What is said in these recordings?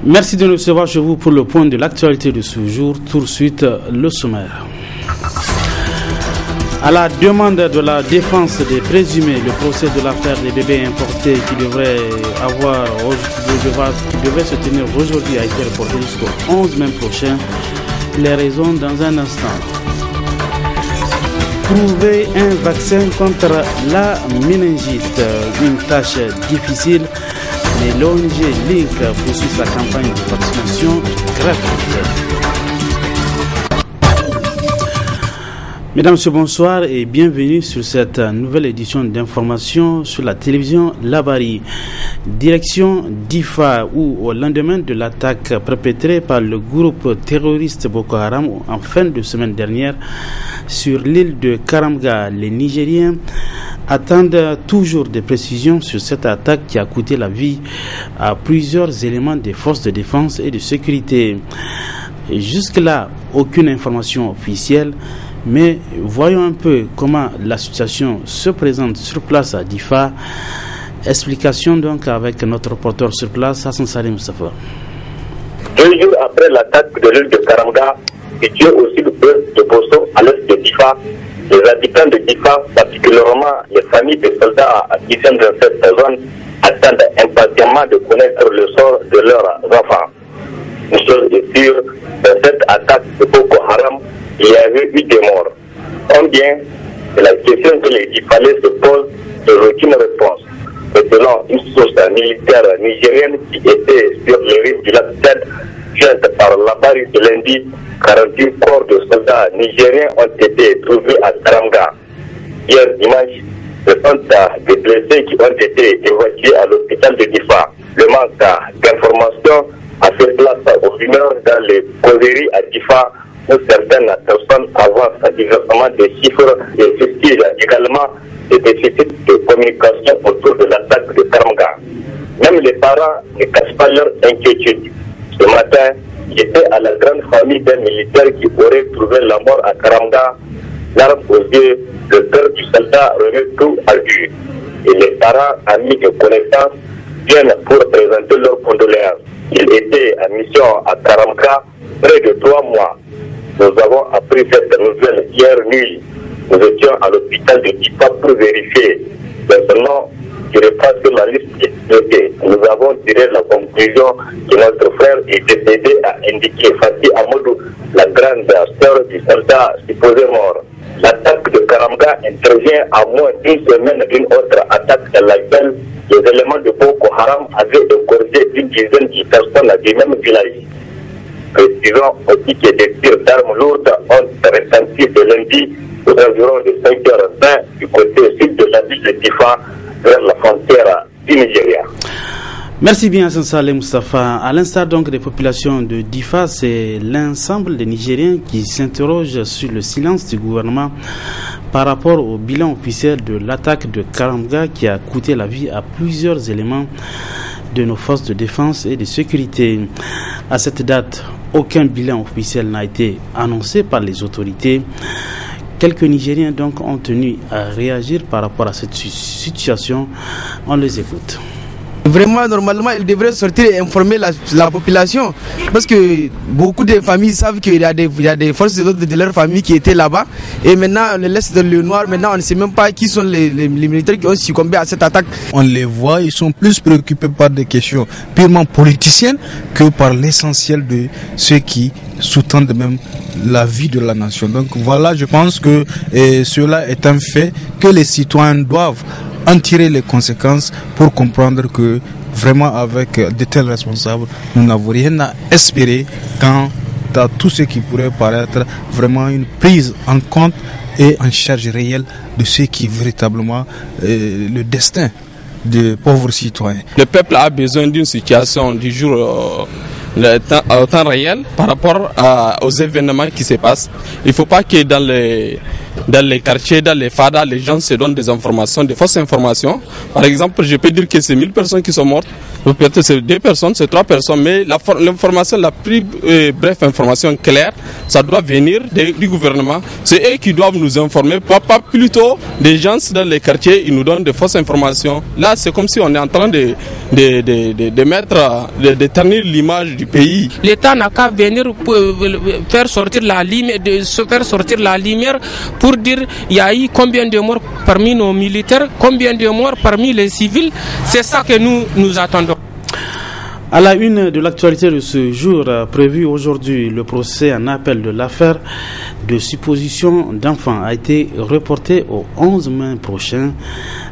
Merci de nous recevoir chez vous pour le point de l'actualité de ce jour. Tout de suite, le sommaire. À la demande de la défense des présumés, le procès de l'affaire des bébés importés qui devrait se tenir aujourd'hui a été reporté jusqu'au 11 mai prochain. Les raisons dans un instant. Trouver un vaccin contre la méningite, une tâche difficile, mais l'ONG Link poursuit sa campagne de vaccination gratuite. Mesdames, Messieurs, bonsoir et bienvenue sur cette nouvelle édition d'information sur la télévision Labari. Direction d'Ifa, où au lendemain de l'attaque perpétrée par le groupe terroriste Boko Haram en fin de semaine dernière sur l'île de Karamga, les Nigériens attendent toujours des précisions sur cette attaque qui a coûté la vie à plusieurs éléments des forces de défense et de sécurité. Jusque-là, aucune information officielle. Mais voyons un peu comment la situation se présente sur place à Difa. Explication donc avec notre reporter sur place, Hassan Salim Moustapha. 2 jours après l'attaque de l'île de Karamga, située au sud-ouest de Bosso, à l'est de Difa, les habitants de Difa, particulièrement les familles des soldats qui viennent dans cette zone, attendent impatiemment de connaître le sort de leurs enfants. Une chose est sûre, dans cette attaque de Boko Haram, il y avait eu des morts. Combien? C'est la question que les Difalais se posent sans aucune réponse. Et selon une source militaire nigérienne qui était sur les rives du lac Tchad, jointe par Labari ce lundi, 48 corps de soldats nigériens ont été trouvés à Karamga. Hier dimanche, ce sont des blessés qui ont été évacués à l'hôpital de Difa. Le manque d'informations a fait place aux rumeurs dans les causeries à Difa, où certaines personnes avancent diversement des chiffres et fustigent également des déficits de communication autour de l'attaque de Karamga. Même les parents ne cachent pas leur inquiétude. Ce matin, j'étais à la grande famille d'un militaire qui aurait trouvé la mort à Karamga. L'arme aux yeux, le père du soldat remet tout à vue. Et les parents, amis et connaissances viennent pour présenter leurs condoléances. Il était en mission à Karamga près de 3 mois. Nous avons appris cette nouvelle hier nuit. Nous étions à l'hôpital de Difa pour vérifier. Maintenant, je repasse sur la liste exploitée. Nous avons tiré la conclusion que notre frère est décédé, a indiqué Fatih Amadou, la grande sœur du soldat supposé mort. L'attaque de Karamga intervient à moins d'une semaine d'une autre attaque dans laquelle les éléments de Boko Haram avaient égorgé une dizaine de personnes du même village. Précisons aussi que des tirs d'armes lourdes ont retenti ce lundi aux environs de 5h20 du côté sud de la ville de Difa vers la frontière du Nigeria. Merci bien Hassan Saleh Moustapha. À l'instar donc des populations de Difa, c'est l'ensemble des Nigériens qui s'interrogent sur le silence du gouvernement par rapport au bilan officiel de l'attaque de Karamga qui a coûté la vie à plusieurs éléments de nos forces de défense et de sécurité. À cette date, aucun bilan officiel n'a été annoncé par les autorités. Quelques Nigériens donc ont tenu à réagir par rapport à cette situation. On les écoute. Vraiment, normalement, ils devraient sortir et informer la population. Parce que beaucoup de familles savent qu'il y a des forces de leur famille qui étaient là-bas. Et maintenant, on les laisse dans le noir. Maintenant, on ne sait même pas qui sont les militaires qui ont succombé à cette attaque. On les voit, ils sont plus préoccupés par des questions purement politiciennes que par l'essentiel de ceux qui sous-tendent même la vie de la nation. Donc voilà, je pense que cela est un fait que les citoyens doivent en tirer les conséquences pour comprendre que vraiment avec de tels responsables, nous n'avons rien à espérer quant à tout ce qui pourrait paraître vraiment une prise en compte et en charge réelle de ce qui est véritablement le destin des pauvres citoyens. Le peuple a besoin d'une situation du jour au temps réel par rapport aux événements qui se passent. Il ne faut pas que dans les dans les quartiers, dans les fadas, les gens se donnent des informations, des fausses informations. Par exemple, je peux dire que c'est 1000 personnes qui sont mortes, peut-être c'est 2 personnes, c'est 3 personnes, mais l'information, la plus bref information claire, ça doit venir du gouvernement. C'est eux qui doivent nous informer, pas plutôt des gens dans les quartiers, ils nous donnent des fausses informations. Là, c'est comme si on est en train de ternir l'image du pays. L'État n'a qu'à venir pour faire sortir la lumière pour dire il y a eu combien de morts parmi nos militaires, combien de morts parmi les civils. C'est ça que nous attendons. À la une de l'actualité de ce jour, prévu aujourd'hui, le procès en appel de l'affaire de supposition d'enfants a été reporté au 11 mai prochain.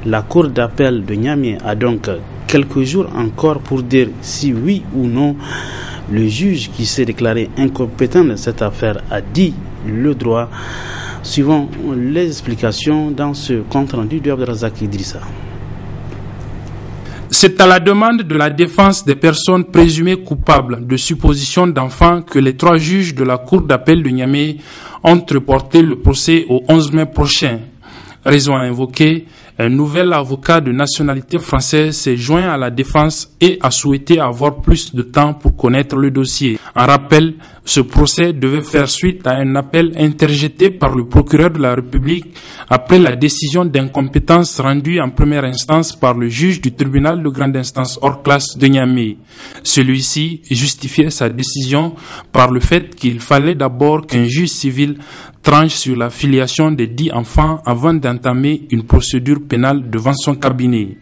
La cour d'appel de Niamey a donc quelques jours encore pour dire si oui ou non le juge qui s'est déclaré incompétent de cette affaire a dit le droit. Suivons les explications dans ce compte rendu de Abdelrazak Idrissa. C'est à la demande de la défense des personnes présumées coupables de supposition d'enfants que les 3 juges de la cour d'appel de Niamey ont reporté le procès au 11 mai prochain. Raison invoquée, un nouvel avocat de nationalité française s'est joint à la défense et a souhaité avoir plus de temps pour connaître le dossier. En rappel, ce procès devait faire suite à un appel interjeté par le procureur de la République après la décision d'incompétence rendue en première instance par le juge du tribunal de grande instance hors classe de Niamey. Celui-ci justifiait sa décision par le fait qu'il fallait d'abord qu'un juge civil tranche sur la filiation des 10 enfants avant d'entamer une procédure pénale devant son cabinet.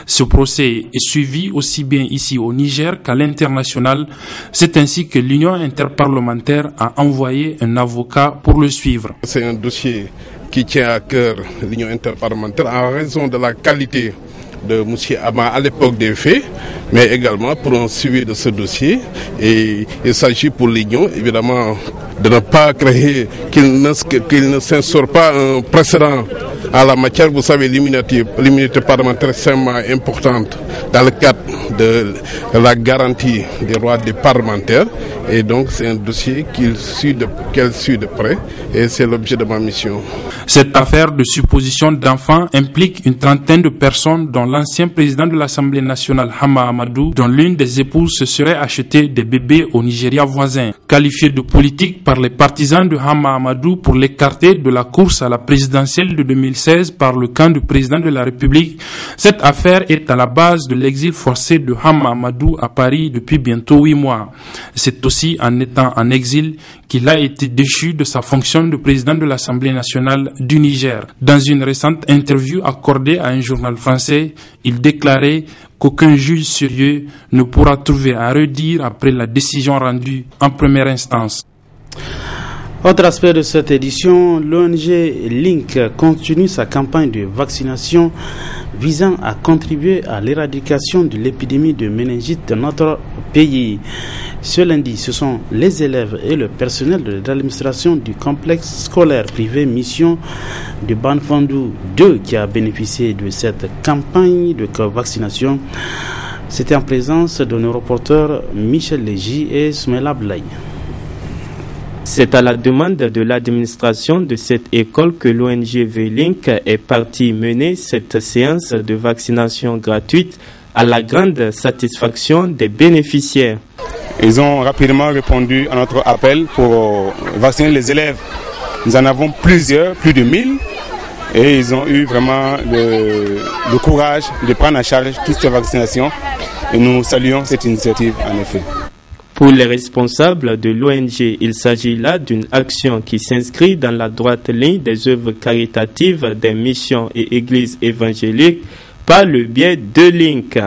Ce procès est suivi aussi bien ici au Niger qu'à l'international. C'est ainsi que l'Union interparlementaire a envoyé un avocat pour le suivre. C'est un dossier qui tient à cœur l'Union interparlementaire en raison de la qualité de M. Ama à l'époque des faits, mais également pour un suivi de ce dossier. Et il s'agit pour l'Union, évidemment, de ne pas créer qu'il ne s'instaure pas un précédent en la matière. Vous savez, l'immunité parlementaire est extrêmement importante dans le cadre de la garantie des droits des parlementaires. Et donc, c'est un dossier qu'elle suit de près. Et c'est l'objet de ma mission. Cette affaire de supposition d'enfants implique une trentaine de personnes, dont l'ancien président de l'Assemblée nationale, Hama Amadou, dont l'une des épouses se serait acheté des bébés au Nigeria voisin. Qualifié de politique par les partisans de Hama Amadou pour l'écarter de la course à la présidentielle de 2016 par le camp du président de la République, cette affaire est à la base de l'exil forcé de Hama Amadou à Paris depuis bientôt 8 mois. C'est aussi en étant en exil qu'il a été déchu de sa fonction de président de l'Assemblée nationale du Niger. Dans une récente interview accordée à un journal français, il déclarait qu'aucun juge sérieux ne pourra trouver à redire après la décision rendue en première instance. Autre aspect de cette édition, l'ONG Link continue sa campagne de vaccination visant à contribuer à l'éradication de l'épidémie de méningite dans notre pays. Ce lundi, ce sont les élèves et le personnel de l'administration du complexe scolaire privé Mission de Banfandou 2 qui a bénéficié de cette campagne de vaccination. C'était en présence de nos reporters Michel Légy et Soumaïla Blaye. C'est à la demande de l'administration de cette école que l'ONG V-Link est partie mener cette séance de vaccination gratuite à la grande satisfaction des bénéficiaires. Ils ont rapidement répondu à notre appel pour vacciner les élèves. Nous en avons plusieurs, plus de 1000, et ils ont eu vraiment le courage de prendre en charge toutes ces vaccinations. Et nous saluons cette initiative en effet. Pour les responsables de l'ONG, il s'agit là d'une action qui s'inscrit dans la droite ligne des œuvres caritatives des missions et églises évangéliques par le biais de Link.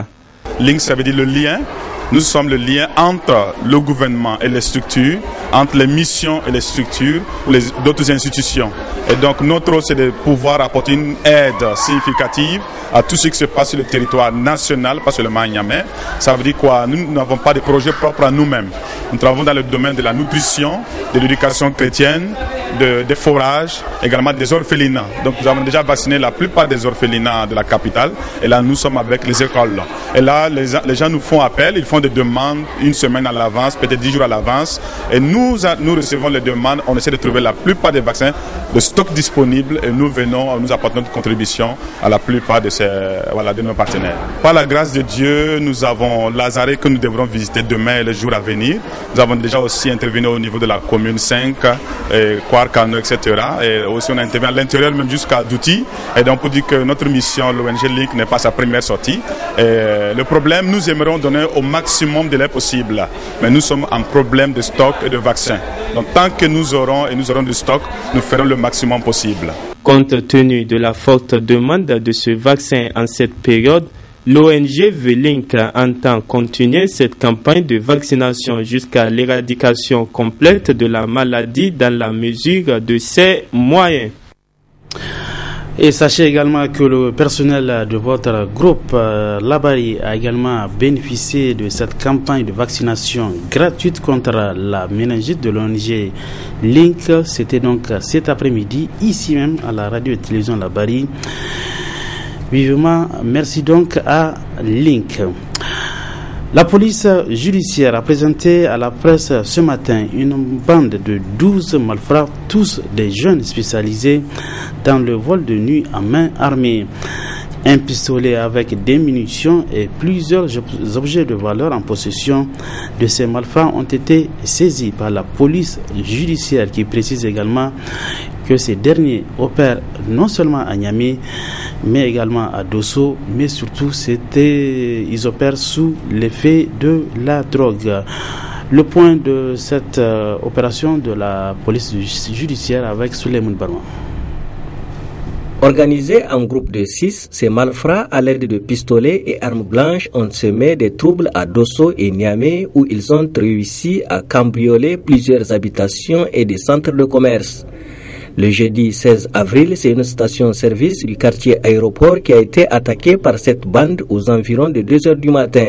Link, ça veut dire le lien. Nous sommes le lien entre le gouvernement et les structures, entre les missions et les structures ou d'autres institutions. Et donc notre rôle, c'est de pouvoir apporter une aide significative à tout ce qui se passe sur le territoire national, pas seulement à Niamey. Ça veut dire quoi? Nous n'avons pas de projet propre à nous-mêmes. Nous travaillons dans le domaine de la nutrition, de l'éducation chrétienne, des forages, également des orphelinats. Donc nous avons déjà vacciné la plupart des orphelinats de la capitale et là nous sommes avec les écoles. Et là les gens nous font appel, ils font des demandes une semaine à l'avance, peut-être 10 jours à l'avance et nous recevons les demandes, on essaie de trouver la plupart des vaccins, le stock disponible et nous apportons notre contribution à la plupart de nos partenaires. Par la grâce de Dieu, nous avons Lazare que nous devrons visiter demain et les jours à venir. Nous avons déjà aussi intervenu au niveau de la commune 5, Kwarkano, etc. Et aussi on intervient à l'intérieur même jusqu'à Douti. Et donc on peut dire que notre mission, l'ONG Link, n'est pas sa première sortie. Et le problème, nous aimerions donner au maximum de l'aide possible. Mais nous sommes en problème de stock et de vaccins. Donc tant que nous aurons du stock, nous ferons le maximum possible. Compte tenu de la forte demande de ce vaccin en cette période, l'ONG V-Link entend continuer cette campagne de vaccination jusqu'à l'éradication complète de la maladie dans la mesure de ses moyens. Et sachez également que le personnel de votre groupe Labari a également bénéficié de cette campagne de vaccination gratuite contre la méningite de l'ONG Link. C'était donc cet après-midi, ici même à la radio et télévision Labari. Vivement, merci donc à Link. La police judiciaire a présenté à la presse ce matin une bande de 12 malfrats, tous des jeunes spécialisés dans le vol de nuit à main armée. Un pistolet avec des munitions et plusieurs objets de valeur en possession de ces malfrats ont été saisis par la police judiciaire qui précise également que ces derniers opèrent non seulement à Niamey mais également à Dosso, mais surtout ils opèrent sous l'effet de la drogue. Le point de cette opération de la police judiciaire avec Souleymane Barma. Organisés en groupe de 6, ces malfrats, à l'aide de pistolets et armes blanches, ont semé des troubles à Dosso et Niamey, où ils ont réussi à cambrioler plusieurs habitations et des centres de commerce. Le jeudi 16 avril, c'est une station-service du quartier aéroport qui a été attaquée par cette bande aux environs de 2 heures du matin.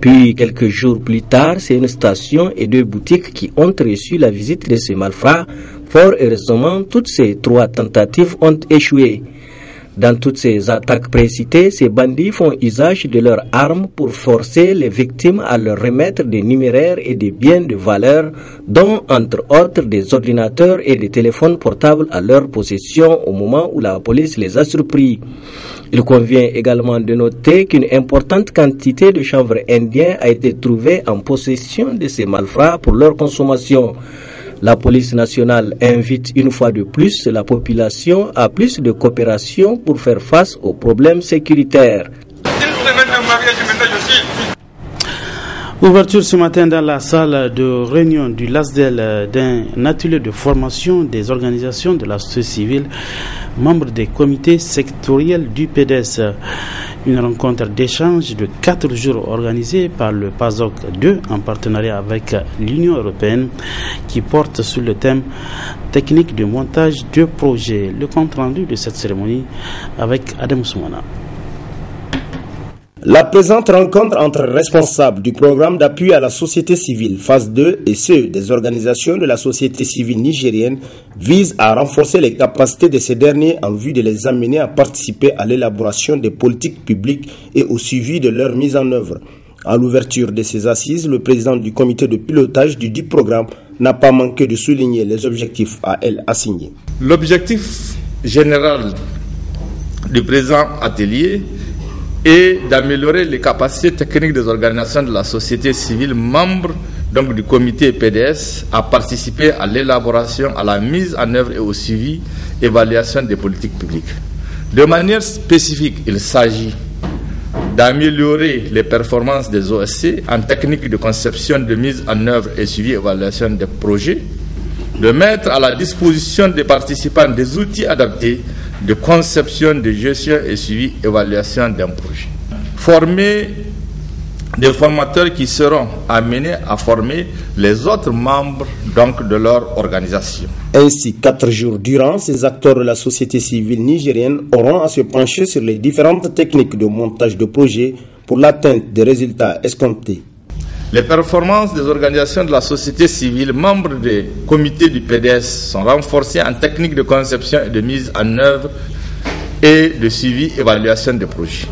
Puis, quelques jours plus tard, c'est une station et 2 boutiques qui ont reçu la visite de ces malfrats. Fort heureusement, toutes ces 3 tentatives ont échoué. Dans toutes ces attaques précitées, ces bandits font usage de leurs armes pour forcer les victimes à leur remettre des numéraires et des biens de valeur, dont entre autres des ordinateurs et des téléphones portables à leur possession au moment où la police les a surpris. Il convient également de noter qu'une importante quantité de chanvre indien a été trouvée en possession de ces malfrats pour leur consommation. La police nationale invite une fois de plus la population à plus de coopération pour faire face aux problèmes sécuritaires. Ouverture ce matin dans la salle de réunion du LASDEL d'un atelier de formation des organisations de la société civile, membres des comités sectoriels du PDS. Une rencontre d'échange de 4 jours organisée par le PASOK 2 en partenariat avec l'Union européenne qui porte sur le thème technique de montage de projets. Le compte rendu de cette cérémonie avec Adam Soumana. La présente rencontre entre responsables du programme d'appui à la société civile phase 2 et ceux des organisations de la société civile nigérienne vise à renforcer les capacités de ces derniers en vue de les amener à participer à l'élaboration des politiques publiques et au suivi de leur mise en œuvre. À l'ouverture de ces assises, le président du comité de pilotage du dit programme n'a pas manqué de souligner les objectifs à elle assignés. L'objectif général du présent atelier et d'améliorer les capacités techniques des organisations de la société civile membres donc du comité PDS à participer à l'élaboration, à la mise en œuvre et au suivi, évaluation des politiques publiques. De manière spécifique, il s'agit d'améliorer les performances des OSC en technique de conception, de mise en œuvre et suivi, évaluation des projets, de mettre à la disposition des participants des outils adaptés de conception, de gestion et suivi, évaluation d'un projet. Former des formateurs qui seront amenés à former les autres membres donc de leur organisation. Ainsi, 4 jours durant, ces acteurs de la société civile nigérienne auront à se pencher sur les différentes techniques de montage de projets pour l'atteinte des résultats escomptés. Les performances des organisations de la société civile, membres des comités du PDS, sont renforcées en techniques de conception et de mise en œuvre et de suivi et évaluation des projets.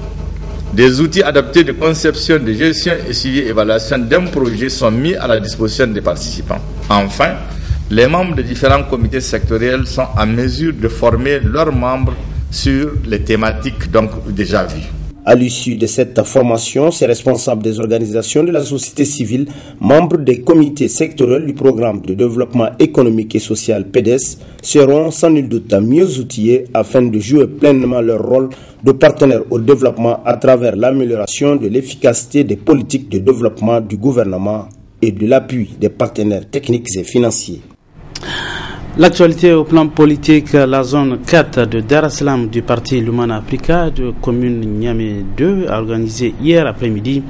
Des outils adaptés de conception, de gestion et suivi et évaluation d'un projet sont mis à la disposition des participants. Enfin, les membres des différents comités sectoriels sont en mesure de former leurs membres sur les thématiques donc déjà vues. À l'issue de cette formation, ces responsables des organisations de la société civile, membres des comités sectoriels du programme de développement économique et social PDS, seront sans nul doute mieux outillés afin de jouer pleinement leur rôle de partenaire au développement à travers l'amélioration de l'efficacité des politiques de développement du gouvernement et de l'appui des partenaires techniques et financiers. L'actualité au plan politique, la zone 4 de Dar es Salaam du parti Lumana Africa de commune Niamey 2 a organisé hier après-midi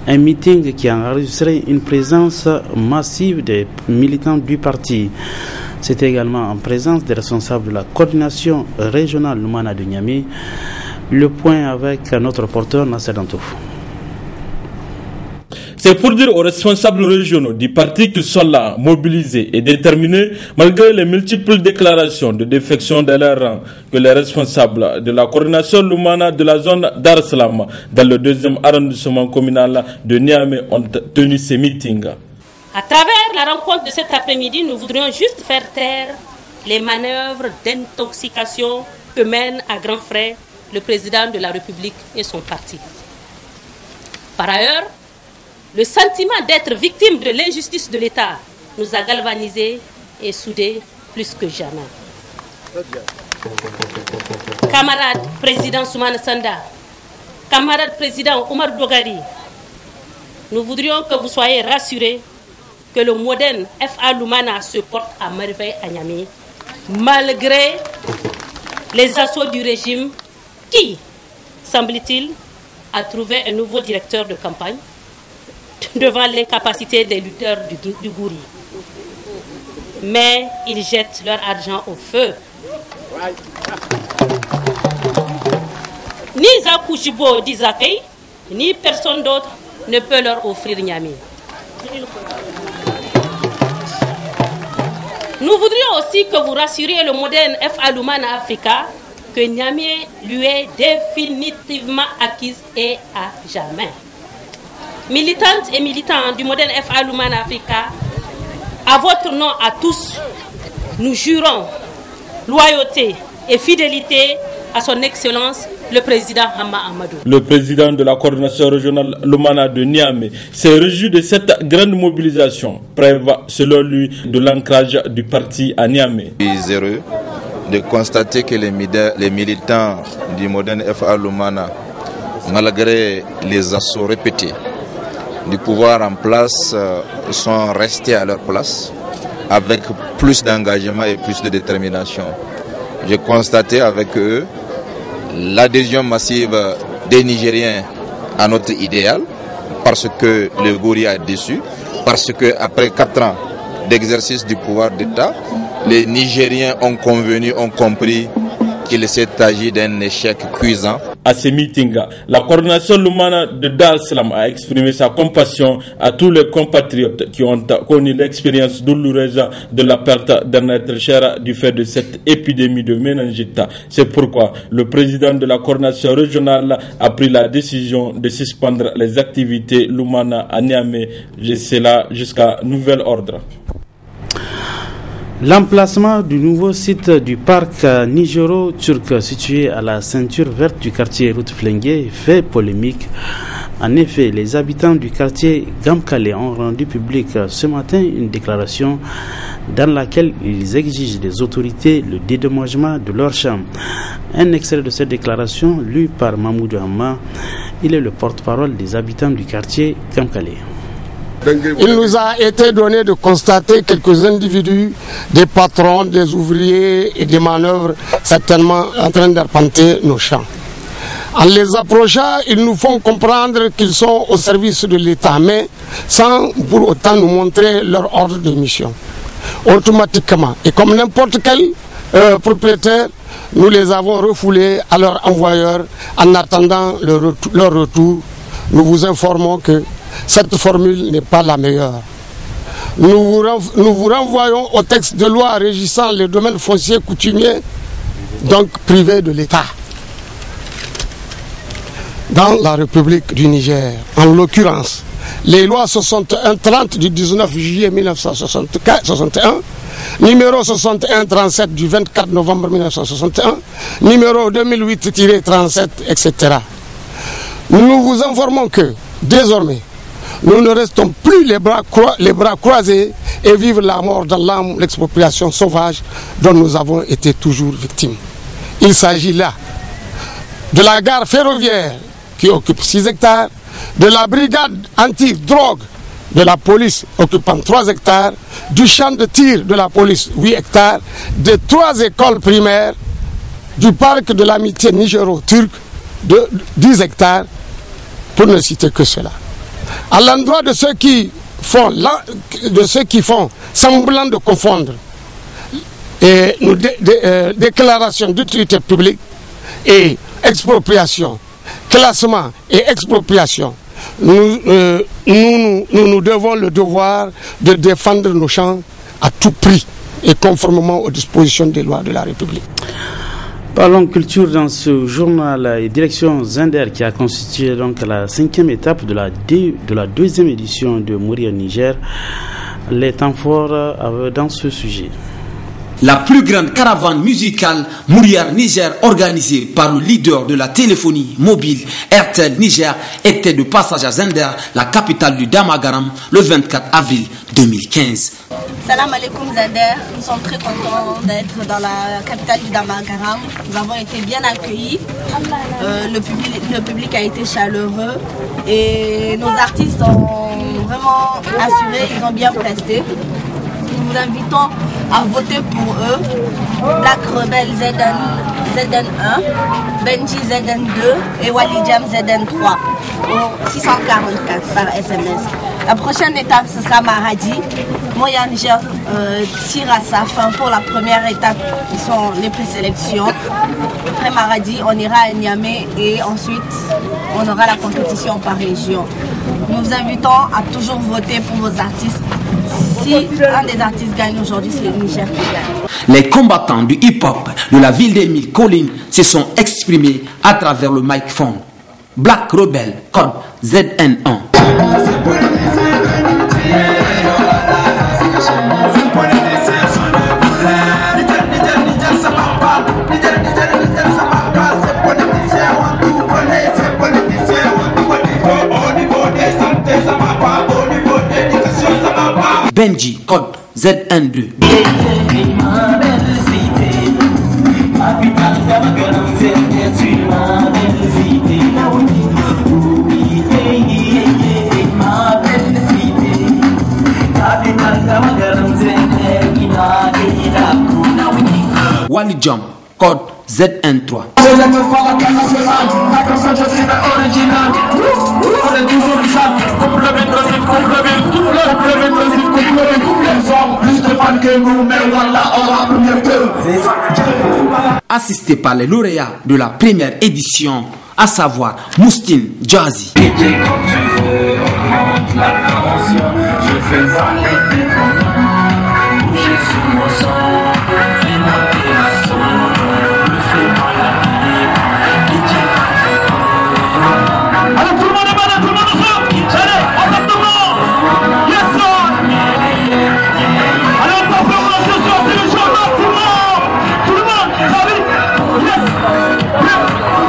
un meeting qui a enregistré une présence massive des militants du parti. C'était également en présence des responsables de la coordination régionale Lumana de Niamey. Le point avec notre reporter Nasser Dantouf. C'est pour dire aux responsables régionaux du parti qu'ils sont là, mobilisés et déterminés, malgré les multiples déclarations de défection de leur rang, que les responsables de la coordination Lumana de la zone Dar es Salaam, dans le 2e arrondissement communal de Niamey, ont tenu ces meetings. À travers la rencontre de cet après-midi, nous voudrions juste faire taire les manœuvres d'intoxication que mène à grands frais le président de la République et son parti. Par ailleurs, le sentiment d'être victime de l'injustice de l'État nous a galvanisés et soudés plus que jamais. Camarade président Soumana Sanda, camarade président Omar Dogari, nous voudrions que vous soyez rassurés que le modèle FA Lumana se porte à merveille à Niamey, malgré les assauts du régime qui, semble-t-il, a trouvé un nouveau directeur de campagne devant l'incapacité des lutteurs du Gouri. Mais ils jettent leur argent au feu. Ni Zakou Jibo d'Izakei, ni personne d'autre ne peut leur offrir Niamey. Nous voudrions aussi que vous rassuriez le modèle FA Lumana Africa que Niamey lui est définitivement acquise et à jamais. Militantes et militants du modèle FA Lumana Africa, à votre nom à tous, nous jurons loyauté et fidélité à son Excellence le président Hama Amadou. Le président de la coordination régionale Lumana de Niamey s'est réjoui de cette grande mobilisation, preuve selon lui de l'ancrage du parti à Niamey. Je suis heureux de constater que les militants du modèle FA Lumana, malgré les assauts répétés du pouvoir en place, sont restés à leur place avec plus d'engagement et plus de détermination. J'ai constaté avec eux l'adhésion massive des Nigériens à notre idéal, parce que le Gouri a déçu, parce qu'après 4 ans d'exercice du pouvoir d'État, les Nigériens ont convenu, ont compris qu'il s'est agi d'un échec cuisant. À ces meetings, la coordination Lumana de Dar es Salaam a exprimé sa compassion à tous les compatriotes qui ont connu l'expérience douloureuse de la perte d'un être cher du fait de cette épidémie de méningite. C'est pourquoi le président de la coordination régionale a pris la décision de suspendre les activités Lumana à Niamey, et cela jusqu'à nouvel ordre. L'emplacement du nouveau site du parc nigéro-turc situé à la ceinture verte du quartier Route Flingué fait polémique. En effet, les habitants du quartier Gamkale ont rendu public ce matin une déclaration dans laquelle ils exigent des autorités le dédommagement de leurs champs. Un extrait de cette déclaration lu par Mahmoud Hamma, il est le porte-parole des habitants du quartier Gamkale. Il nous a été donné de constater quelques individus, des patrons, des ouvriers et des manœuvres certainement en train d'arpenter nos champs. En les approchant, ils nous font comprendre qu'ils sont au service de l'État, mais sans pour autant nous montrer leur ordre de mission. Automatiquement, et comme n'importe quel propriétaire, nous les avons refoulés à leur envoyeur en attendant leur retour. Nous vous informons que cette formule n'est pas la meilleure. Nous vous renvoyons au texte de loi régissant les domaines fonciers coutumiers, donc privés de l'État, dans la République du Niger. En l'occurrence, les lois 61-30 du 19 juillet 1961, numéro 61-37 du 24 novembre 1961, numéro 2008-37, etc. Nous vous informons que, désormais, nous ne restons plus les bras croisés et vivre la mort dans l'âme, l'expropriation sauvage dont nous avons été toujours victimes. Il s'agit là de la gare ferroviaire qui occupe 6 hectares, de la brigade anti-drogue de la police occupant 3 hectares, du champ de tir de la police 8 hectares, de 3 écoles primaires, du parc de l'amitié nigéro-turque de 10 hectares, pour ne citer que cela. À l'endroit de ceux qui font semblant de confondre et déclaration d'utilité publique et expropriation, classement et expropriation, nous devons le devoir de défendre nos champs à tout prix et conformément aux dispositions des lois de la République. Parlons culture dans ce journal et direction Zender qui a constitué donc la 5e étape de la 2e édition de Mourir Niger. Les temps forts dans ce sujet. La plus grande caravane musicale Mourir Niger organisée par le leader de la téléphonie mobile Airtel Niger était de passage à Zender, la capitale du Damagaram, le 24 avril 2015. Salam alaikum Zender, nous sommes très contents d'être dans la capitale du Damagaram. Nous avons été bien accueillis, le public a été chaleureux et nos artistes ont vraiment assuré, ils ont bien presté. Nous vous invitons à voter pour eux. Black Rebel ZN1, Benji ZN2 et Walidjam ZN3 au 644 par SMS. La prochaine étape, ce sera Maradi. Mourir Niger tire à sa fin pour la première étape, qui sont les présélections. Après Maradi, on ira à Niamey et ensuite, on aura la compétition par région. Nous vous invitons à toujours voter pour vos artistes. Si un des artistes gagne aujourd'hui, c'est le Niger qui gagne. Les combattants du hip-hop de la ville des 1000 collines se sont exprimés à travers le microphone. Black Rebel, code ZN1. Benji, code ZN2. Walidjam, code ZN3. Assisté par les lauréats de la première édition, à savoir Moustine Jazzy.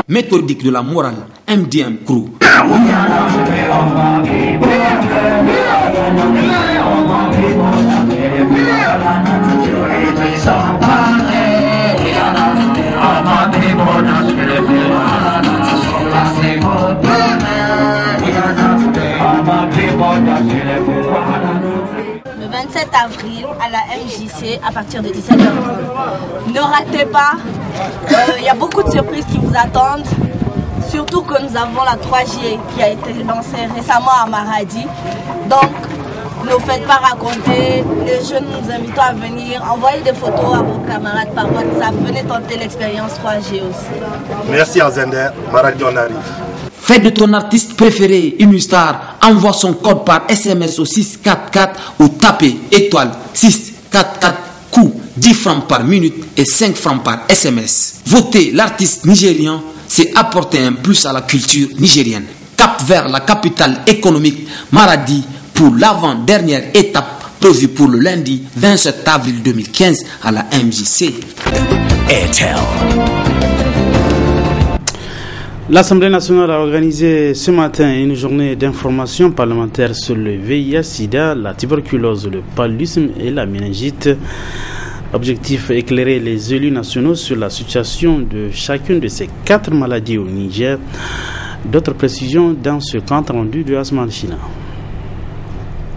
Méthodique de la morale, MDM Crew. Le 27 avril à la MJC à partir de 17h30. Ne ratez pas, il y a beaucoup de surprises qui vous attendent. Surtout que nous avons la 3G qui a été lancée récemment à Maradi. Donc, ne vous faites pas raconter. Les jeunes nous invitent à venir. Envoyez des photos à vos camarades par WhatsApp. Venez tenter l'expérience 3G aussi. Merci Azender. Maradi, on arrive. Fais de ton artiste préféré une star. Envoie son code par SMS au 644 ou tapez étoile 644 coût 10 francs par minute et 5 francs par SMS. Voter l'artiste nigérian, c'est apporter un plus à la culture nigérienne. Cap vers la capitale économique Maradi pour l'avant-dernière étape prévue pour le lundi 27 avril 2015 à la MJC. Airtel. L'Assemblée nationale a organisé ce matin une journée d'information parlementaire sur le VIH-Sida, la tuberculose, le paludisme et la méningite. Objectif, éclairer les élus nationaux sur la situation de chacune de ces 4 maladies au Niger. D'autres précisions dans ce compte rendu de Asman China.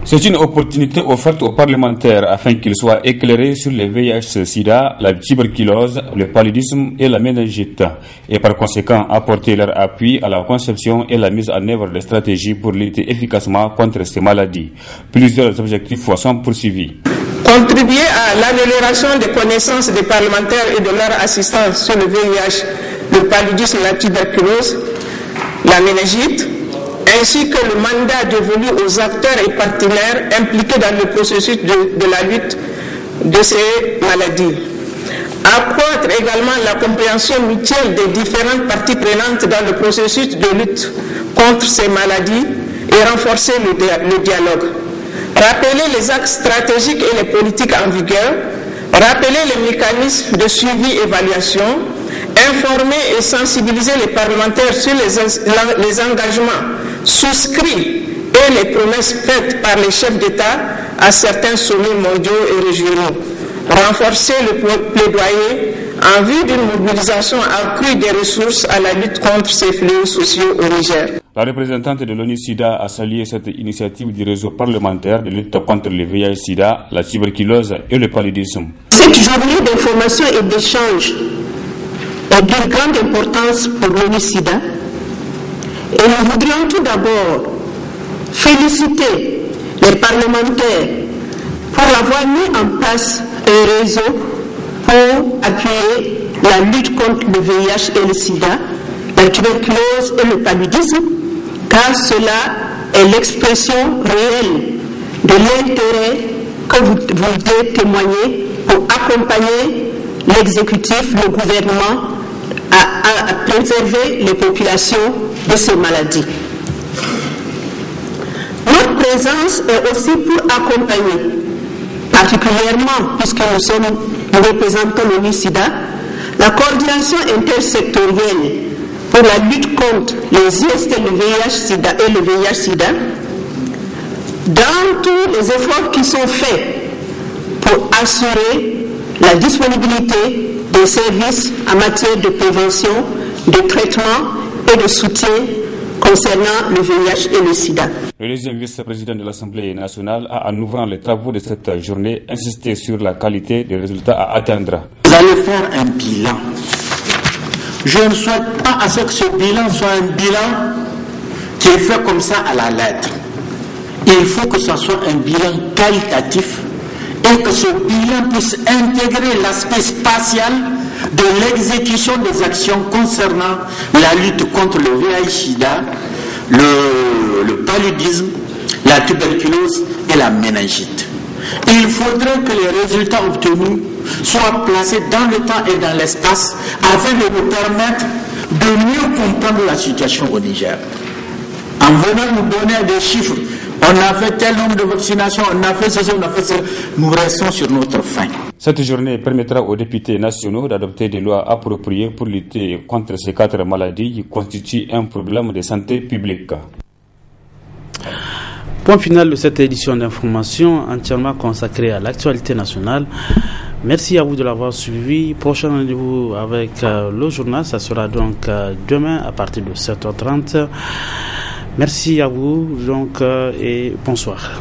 C'est une opportunité offerte aux parlementaires afin qu'ils soient éclairés sur le VIH-Sida, la tuberculose, le paludisme et la méningite, et par conséquent apporter leur appui à la conception et la mise en œuvre de stratégies pour lutter efficacement contre ces maladies. Plusieurs objectifs sont poursuivis. Contribuer à l'amélioration des connaissances des parlementaires et de leur assistance sur le VIH, le paludisme, la tuberculose, la méningite, ainsi que le mandat dévolu aux acteurs et partenaires impliqués dans le processus de la lutte de ces maladies. Accroître également la compréhension mutuelle des différentes parties prenantes dans le processus de lutte contre ces maladies et renforcer le dialogue. Rappeler les axes stratégiques et les politiques en vigueur, rappeler les mécanismes de suivi et évaluation, informer et sensibiliser les parlementaires sur les engagements souscrits et les promesses faites par les chefs d'État à certains sommets mondiaux et régionaux. Renforcer le plaidoyer en vue d'une mobilisation accrue des ressources à la lutte contre ces fléaux sociaux au Niger. La représentante de l'ONU-SIDA a salué cette initiative du réseau parlementaire de lutte contre le VIH-Sida, la tuberculose et le paludisme. Cette journée d'information et d'échange est d'une grande importance pour l'ONU-SIDA et nous voudrions tout d'abord féliciter les parlementaires pour avoir mis en place un réseau pour appuyer la lutte contre le VIH et le SIDA, la tuberculose et le paludisme, car cela est l'expression réelle de l'intérêt que vous voulez témoigner pour accompagner l'exécutif, le gouvernement, à préserver les populations de ces maladies. Notre présence est aussi pour accompagner, particulièrement puisque nous représentons l'ONU-SIDA, la coordination intersectorielle pour la lutte contre les IST, le VIH-Sida et le VIH-Sida, dans tous les efforts qui sont faits pour assurer la disponibilité des services en matière de prévention, de traitement et de soutien concernant le VIH et le SIDA. Le deuxième vice-président de l'Assemblée nationale a, en ouvrant les travaux de cette journée, insisté sur la qualité des résultats à atteindre. Vous allez faire un bilan. Je ne souhaite pas à ce que ce bilan soit un bilan qui est fait comme ça à la lettre. Il faut que ce soit un bilan qualitatif et que ce bilan puisse intégrer l'aspect spatial de l'exécution des actions concernant la lutte contre le VIH-Sida, le paludisme, la tuberculose et la méningite. Il faudrait que les résultats obtenus soient placés dans le temps et dans l'espace afin de nous permettre de mieux comprendre la situation au Niger. En venant nous donner des chiffres, on a fait tel nombre de vaccinations, on a fait ceci, on a fait ça, nous restons sur notre faim. Cette journée permettra aux députés nationaux d'adopter des lois appropriées pour lutter contre ces 4 maladies qui constituent un problème de santé publique. Point final de cette édition d'information entièrement consacrée à l'actualité nationale. Merci à vous de l'avoir suivi. Prochain rendez-vous avec le journal, ça sera donc demain à partir de 7h30. Merci à vous donc et bonsoir.